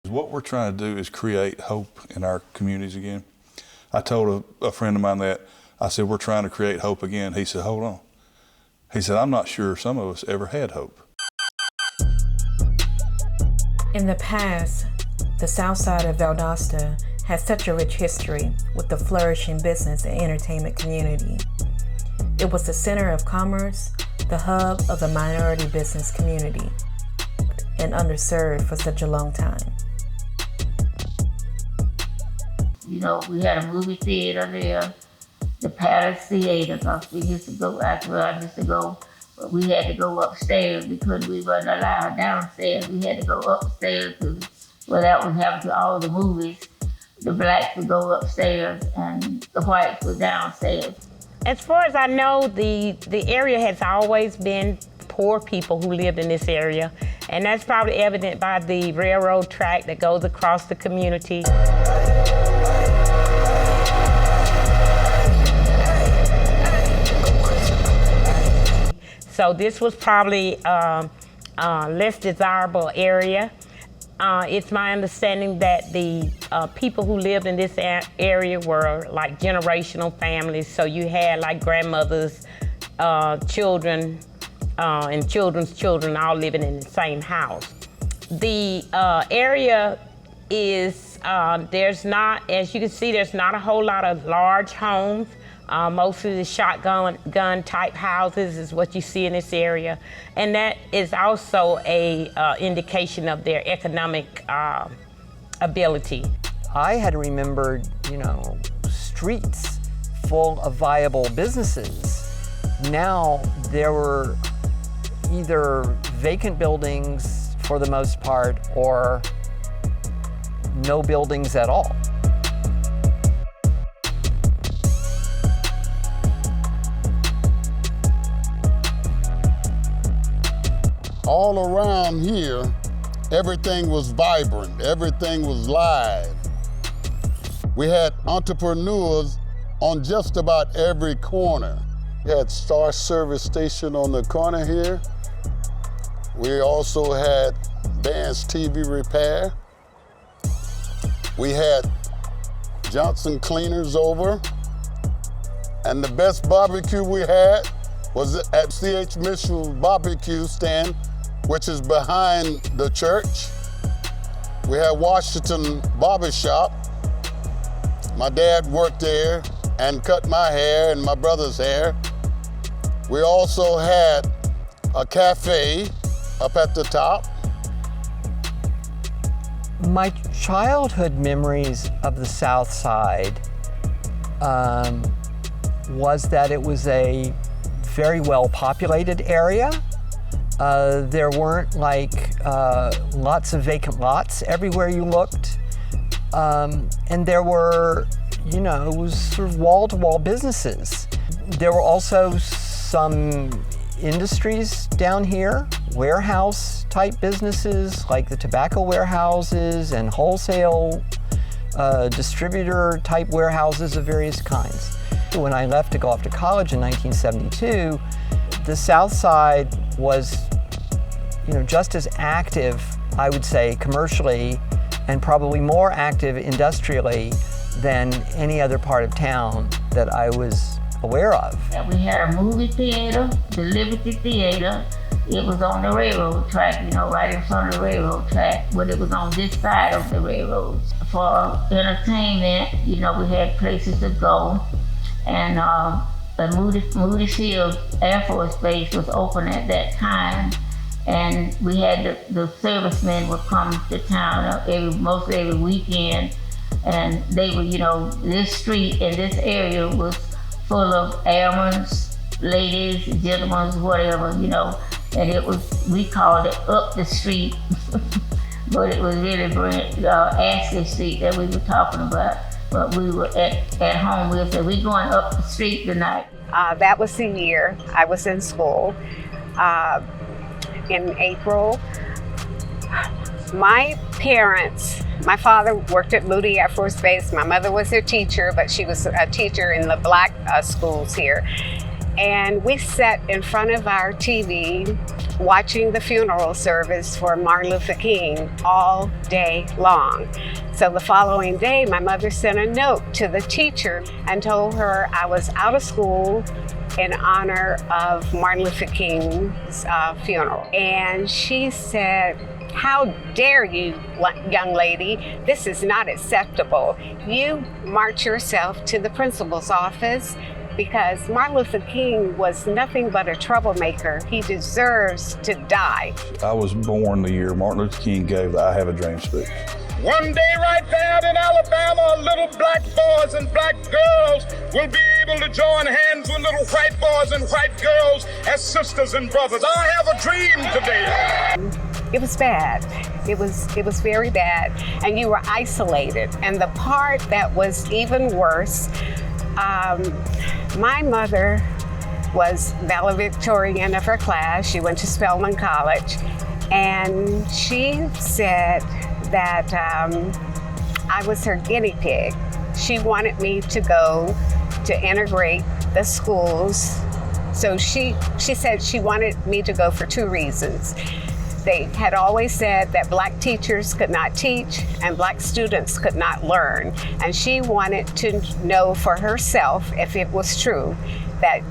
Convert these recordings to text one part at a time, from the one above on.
What we're trying to do is create hope in our communities again. I told a friend of mine that, I said, we're trying to create hope again. He said, hold on. He said, I'm not sure some of us ever had hope. In the past, the Southside of Valdosta has such a rich history with the flourishing business and entertainment community. It was the center of commerce, the hub of the minority business community, and underserved for such a long time. You know, we had a movie theater there, the Palace Theater, because we used to go, that's where I used to go, but we had to go upstairs because we weren't allowed downstairs. We had to go upstairs because, well, that was happening to all the movies. The blacks would go upstairs and the whites were downstairs. As far as I know, the area has always been poor people who lived in this area, and that's probably evident by the railroad track that goes across the community. So this was probably a less desirable area. It's my understanding that the people who lived in this area were like generational families. So you had like grandmothers, children, and children's children all living in the same house. The area is, there's not, as you can see, there's not a whole lot of large homes. Mostly the shotgun type houses is what you see in this area. And that is also a indication of their economic ability. I had remembered, you know, streets full of viable businesses. Now there were either vacant buildings for the most part or no buildings at all. All around here, everything was vibrant, everything was live. We had entrepreneurs on just about every corner. We had Star Service Station on the corner here. We also had Vance TV Repair. We had Johnson Cleaners over. And the best barbecue we had was at C.H. Mitchell's barbecue stand, which is behind the church. We had Washington Barbershop. My dad worked there and cut my hair and my brother's hair. We also had a cafe up at the top. My childhood memories of the South Side was that it was a very well populated area. There weren't like lots of vacant lots everywhere you looked. And there were, you know, it was sort of wall-to-wall businesses. There were also some industries down here, warehouse type businesses like the tobacco warehouses and wholesale distributor type warehouses of various kinds. When I left to go off to college in 1972, the South Side was, you know, just as active, I would say, commercially, and probably more active industrially than any other part of town that I was aware of. We had a movie theater, the Liberty Theater. It was on the railroad track, you know, right in front of the railroad track, but it was on this side of the railroad. For entertainment, you know, we had places to go, and the Moody Field Air Force Base was open at that time, and we had the servicemen would come to town mostly every weekend, and they were, you know, this street and this area was full of airmen, ladies, gentlemen, whatever, you know, and it was, we called it up the street, but it was really Ashley Street that we were talking about. But we were at home, we said, we're going up the street tonight. That was the year I was in school. In April, my parents, my father worked at Moody Air Force Base. My mother was a teacher, but she was a teacher in the black schools here. And we sat in front of our TV watching the funeral service for Martin Luther King all day long. So the following day, my mother sent a note to the teacher and told her I was out of school in honor of Martin Luther King's funeral. And she said, "How dare you, young lady? This is not acceptable. You march yourself to the principal's office because Martin Luther King was nothing but a troublemaker. He deserves to die." I was born the year Martin Luther King gave the I Have a Dream speech. One day right there in Alabama, little black boys and black girls will be able to join hands with little white boys and white girls as sisters and brothers. I have a dream today. It was bad. It was very bad. And you were isolated. And the part that was even worse, my mother was valedictorian of her class. She went to Spelman College. And she said that I was her guinea pig. She wanted me to go to integrate the schools. So she said she wanted me to go for two reasons. They had always said that black teachers could not teach and black students could not learn. And she wanted to know for herself if it was true that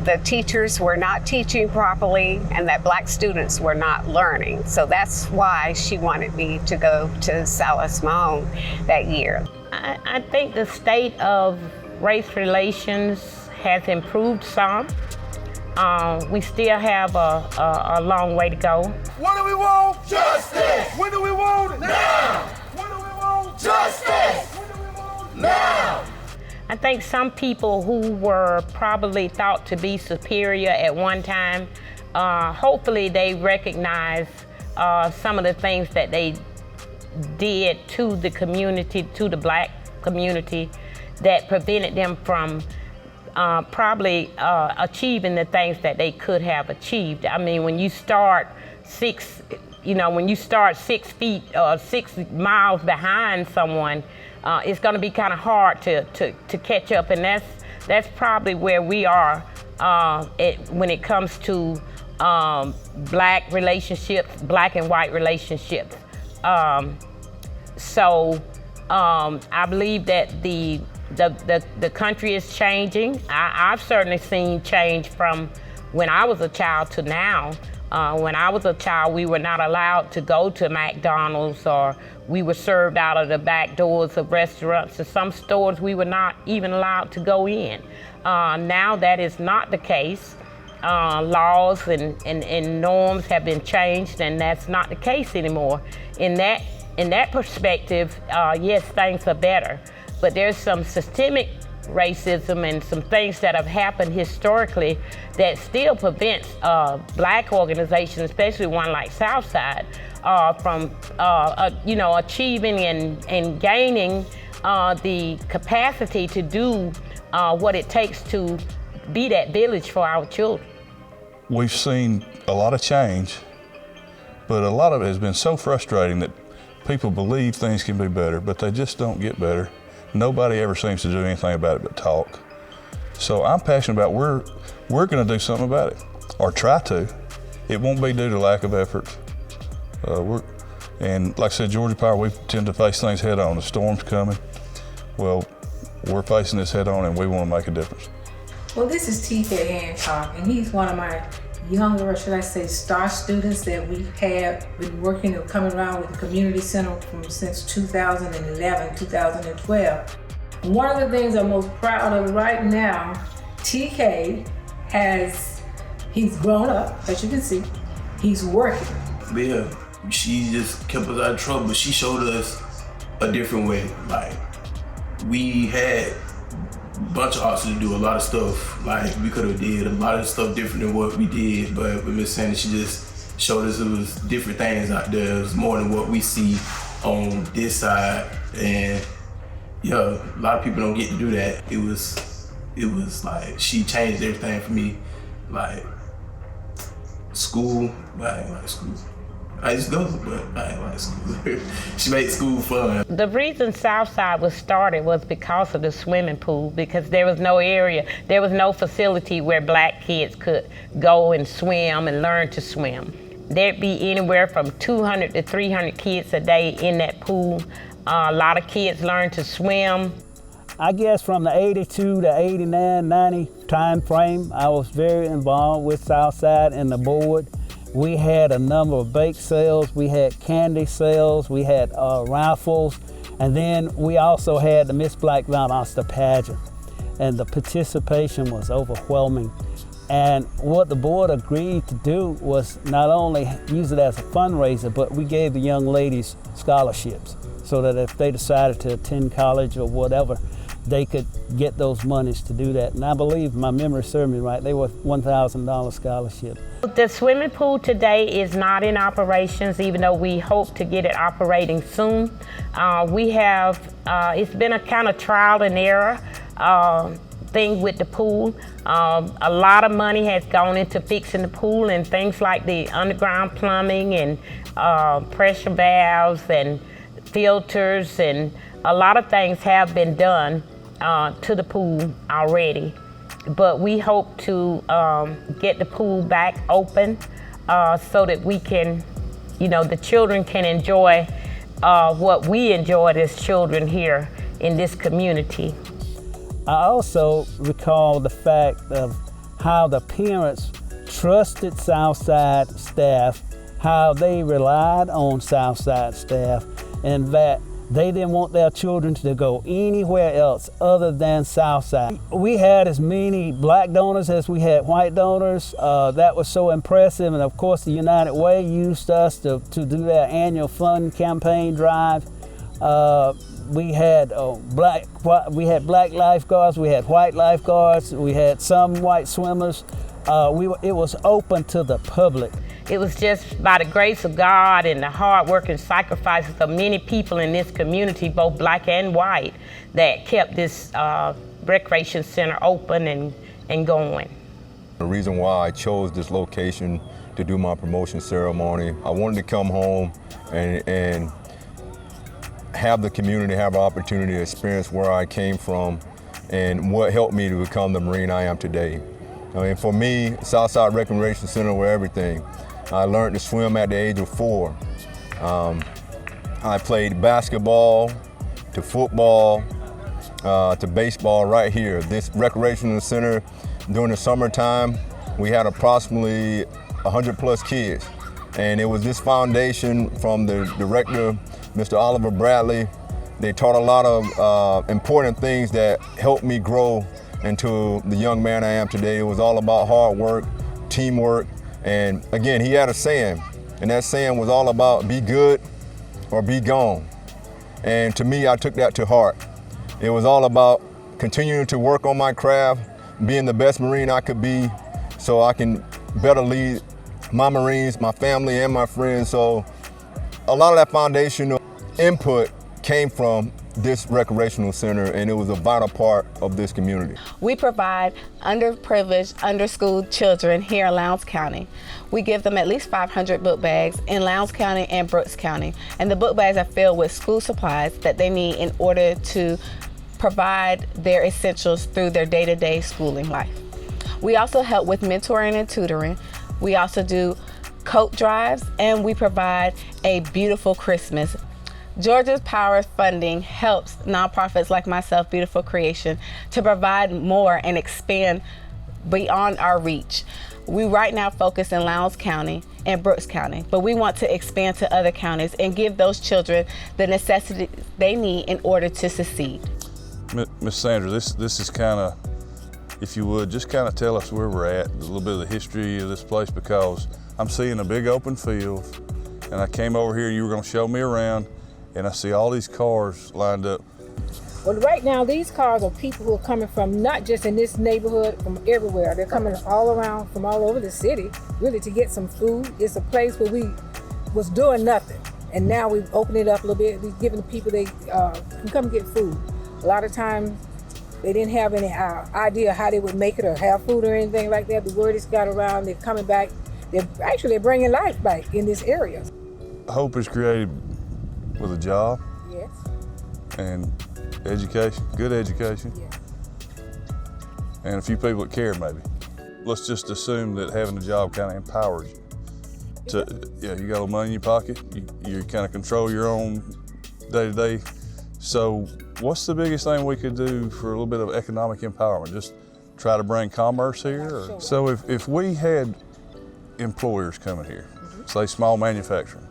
the teachers were not teaching properly and that black students were not learning. So that's why she wanted me to go to Salis Mahone that year. I think the state of race relations has improved some. We still have a long way to go. What do we want? Justice! When do we want it? Now! When do we want? Justice! When do we want? Now! I think some people who were probably thought to be superior at one time, hopefully they recognize some of the things that they did to the community, to the black community, that prevented them from probably achieving the things that they could have achieved. I mean, when you start 6 feet or 6 miles behind someone, it's going to be kind of hard to catch up, and that's probably where we are when it comes to black relationships, black and white relationships. So I believe that the country is changing. I've certainly seen change from when I was a child to now. When I was a child, we were not allowed to go to McDonald's, or we were served out of the back doors of restaurants. To some stores, we were not even allowed to go in. Now that is not the case. Laws and norms have been changed, and that's not the case anymore. In that perspective, yes, things are better. But there's some systemic racism and some things that have happened historically that still prevents black organizations, especially one like Southside, from achieving and gaining the capacity to do what it takes to be that village for our children. We've seen a lot of change, but a lot of it has been so frustrating that people believe things can be better, but they just don't get better. Nobody ever seems to do anything about it but talk. So I'm passionate about we're going to do something about it, or try to. It won't be due to lack of effort. And like I said, Georgia Power, we tend to face things head on. The storm's coming. Well, we're facing this head on, and we want to make a difference. Well, this is T.K. Hancock, and he's one of my younger, or should I say, star students that we have been working or coming around with the community center since 2011, 2012. And one of the things I'm most proud of right now, TK he's grown up, as you can see. He's working. Yeah, she just kept us out of trouble, but she showed us a different way. Like, we had a bunch of options to do a lot of stuff. Like, we could have did a lot of stuff different than what we did, but with Miss Sandy, she just showed us it was different things out there. It was more than what we see on this side. And yeah, a lot of people don't get to do that. It was like, she changed everything for me. Like, school, like school. I used to go, but I ain't like school. She made school fun. The reason Southside was started was because of the swimming pool, because there was no area, there was no facility where black kids could go and swim and learn to swim. There'd be anywhere from 200 to 300 kids a day in that pool. A lot of kids learned to swim. I guess from the 82 to 89, 90 time frame, I was very involved with Southside and the board. We had a number of bake sales, we had candy sales, we had raffles, and then we also had the Miss Black Valdosta pageant. And the participation was overwhelming. And what the board agreed to do was not only use it as a fundraiser, but we gave the young ladies scholarships so that if they decided to attend college or whatever, they could get those monies to do that. And I believe, my memory serves me right, they were $1,000 scholarships. The swimming pool today is not in operations, even though we hope to get it operating soon. We have, it's been a kind of trial and error thing with the pool. A lot of money has gone into fixing the pool and things like the underground plumbing and pressure valves and filters, and a lot of things have been done to the pool already. But we hope to get the pool back open so that we can, the children can enjoy what we enjoyed as children here in this community. I also recall the fact of how the parents trusted Southside staff, how they relied on Southside staff, and that they didn't want their children to go anywhere else other than Southside. We had as many black donors as we had white donors. That was so impressive. And of course, the United Way used us to do their annual fund campaign drive. We had black lifeguards, we had white lifeguards, we had some white swimmers. It was open to the public. It was just by the grace of God and the hard work and sacrifices of many people in this community, both black and white, that kept this recreation center open and going. The reason why I chose this location to do my promotion ceremony, I wanted to come home and have the community have an opportunity to experience where I came from and what helped me to become the Marine I am today. I mean, for me, Southside Recreation Center were everything. I learned to swim at the age of 4. I played basketball, to football, to baseball right here. This recreational center, during the summertime, we had approximately 100 plus kids. And it was this foundation from the director, Mr. Oliver Bradley. They taught a lot of important things that helped me grow into the young man I am today. It was all about hard work, teamwork, and again, he had a saying, and that saying was all about be good or be gone. And to me, I took that to heart. It was all about continuing to work on my craft, being the best Marine I could be, so I can better lead my Marines, my family, and my friends. So a lot of that foundational input came from this recreational center, and it was a vital part of this community. We provide underprivileged, underschooled children here in Lowndes County. We give them at least 500 book bags in Lowndes County and Brooks County, and the book bags are filled with school supplies that they need in order to provide their essentials through their day-to-day schooling life. We also help with mentoring and tutoring. We also do coat drives, and we provide a beautiful Christmas. Georgia's Power funding helps nonprofits like myself, Beautiful Creation, to provide more and expand beyond our reach. We right now focus in Lowndes County and Brooks County, but we want to expand to other counties and give those children the necessity they need in order to succeed. Ms. Sandra, this is kind of, if you would, just kind of tell us where we're at, a little bit of the history of this place, because I'm seeing a big open field, and I came over here, you were going to show me around, and I see all these cars lined up. Well, right now, these cars are people who are coming from not just in this neighborhood, from everywhere. They're coming all around from all over the city, really to get some food. It's a place where we was doing nothing, and now we've opened it up a little bit. We've given the people they can come get food. A lot of times, they didn't have any idea how they would make it or have food or anything like that. The word has got around. They're coming back. They're bringing life back in this area. hope is created with a job. Yes. And education, good education. Yes. And a few people that care, maybe. Let's just assume that having a job kind of empowers you. You got a little money in your pocket, you kind of control your own day-to-day. So what's the biggest thing we could do for a little bit of economic empowerment? Just try to bring commerce here? Or? So if we had employers coming here, say small manufacturing,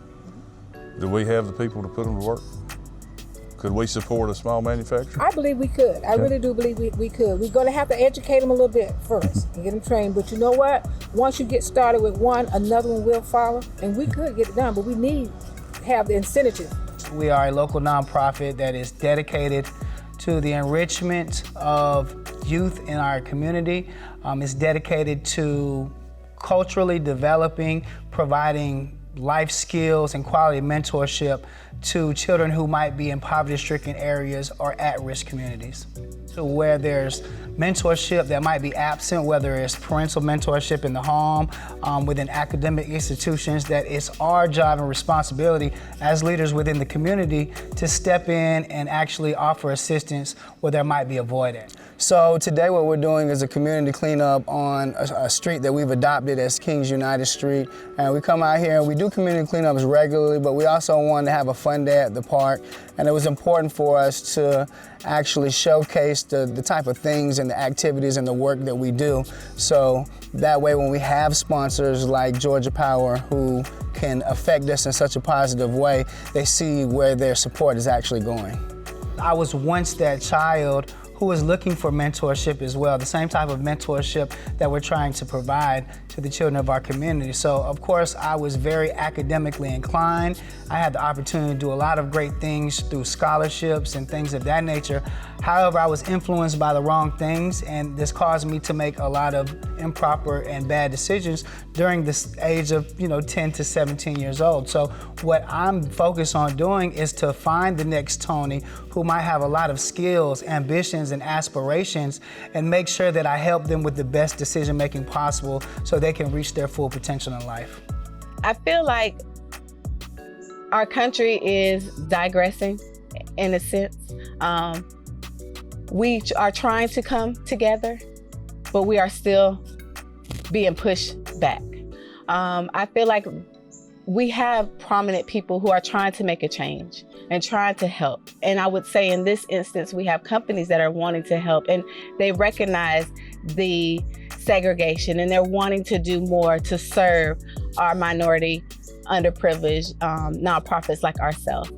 do we have the people to put them to work? Could we support a small manufacturer? I believe we could. I really do believe we could. We're going to have to educate them a little bit first and get them trained. But you know what? Once you get started with one, another one will follow. And we could get it done, but we need to have the incentive. We are a local nonprofit that is dedicated to the enrichment of youth in our community. It's dedicated to culturally developing, providing life skills and quality mentorship to children who might be in poverty-stricken areas or at-risk communities. So where there's mentorship that might be absent, whether it's parental mentorship in the home, within academic institutions, that it's our job and responsibility as leaders within the community to step in and actually offer assistance where there might be a void at. So today what we're doing is a community cleanup on a street that we've adopted as Kings United Street. And we come out here and we do community cleanups regularly, but we also wanted to have a fun day at the park. And it was important for us to actually showcase the type of things and the activities and the work that we do. So that way when we have sponsors like Georgia Power who can affect us in such a positive way, they see where their support is actually going. I was once that child who is looking for mentorship as well, the same type of mentorship that we're trying to provide to the children of our community. So of course I was very academically inclined. I had the opportunity to do a lot of great things through scholarships and things of that nature. However, I was influenced by the wrong things, and this caused me to make a lot of improper and bad decisions during this age of 10 to 17 years old. So what I'm focused on doing is to find the next Tony who might have a lot of skills, ambitions, and aspirations, and make sure that I help them with the best decision making possible so they can reach their full potential in life. I feel like our country is digressing in a sense. We are trying to come together, but we are still being pushed back. I feel like we have prominent people who are trying to make a change and trying to help. And I would say in this instance, we have companies that are wanting to help, and they recognize the segregation and they're wanting to do more to serve our minority, underprivileged nonprofits like ourselves.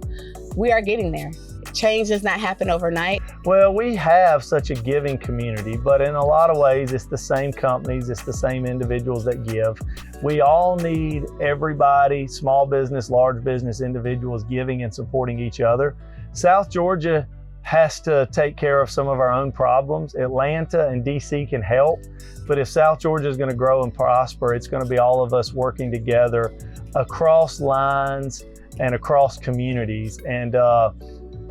We are getting there. Change does not happen overnight. Well, we have such a giving community, but in a lot of ways, it's the same companies, it's the same individuals that give. We all need everybody, small business, large business, individuals giving and supporting each other. South Georgia has to take care of some of our own problems. Atlanta and DC can help, but if South Georgia is going to grow and prosper, it's going to be all of us working together across lines and across communities. And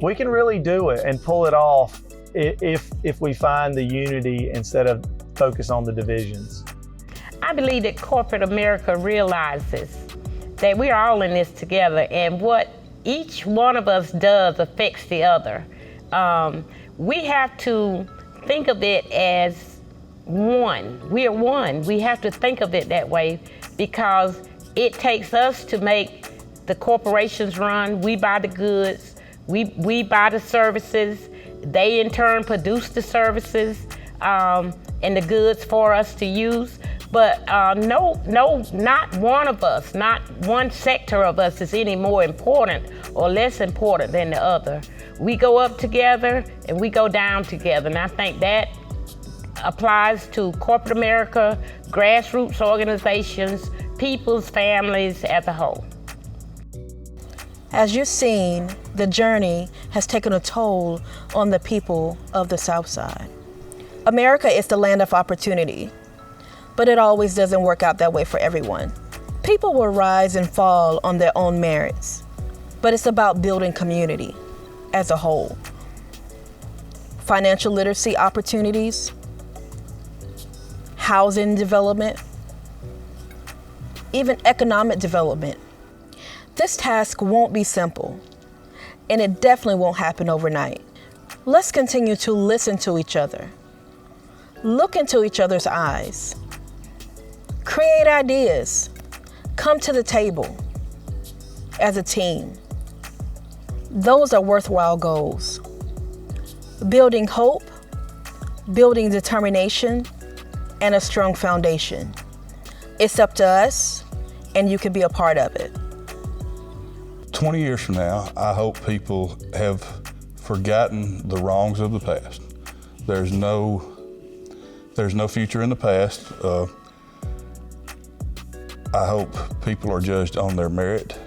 we can really do it and pull it off if we find the unity instead of focus on the divisions. I believe that corporate America realizes that we are all in this together, and what each one of us does affects the other. We have to think of it as one. We are one. We have to think of it that way because it takes us to make the corporations run. We buy the goods. We buy the services. They in turn produce the services and the goods for us to use. But no, not one of us, not one sector of us is any more important or less important than the other. We go up together and we go down together. And I think that applies to corporate America, grassroots organizations, people's families as a whole. As you've seen, the journey has taken a toll on the people of the South Side. America is the land of opportunity, but it always doesn't work out that way for everyone. People will rise and fall on their own merits, but it's about building community as a whole. Financial literacy opportunities, housing development, even economic development. This task won't be simple, and it definitely won't happen overnight. Let's continue to listen to each other. Look into each other's eyes. Create ideas. Come to the table as a team. Those are worthwhile goals. Building hope, building determination, and a strong foundation. It's up to us, and you can be a part of it. 20 years from now, I hope people have forgotten the wrongs of the past. There's no future in the past. I hope people are judged on their merit.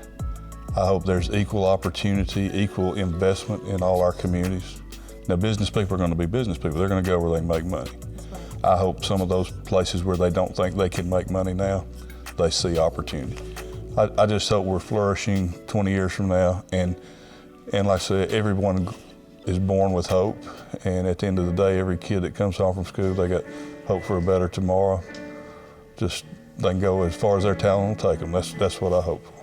I hope there's equal opportunity, equal investment in all our communities. Now, business people are going to be business people. They're going to go where they can make money. I hope some of those places where they don't think they can make money now, they see opportunity. I just hope we're flourishing 20 years from now, and like I said, everyone is born with hope, and at the end of the day, every kid that comes home from school, they got hope for a better tomorrow. Just they can go as far as their talent will take them. That's what I hope for.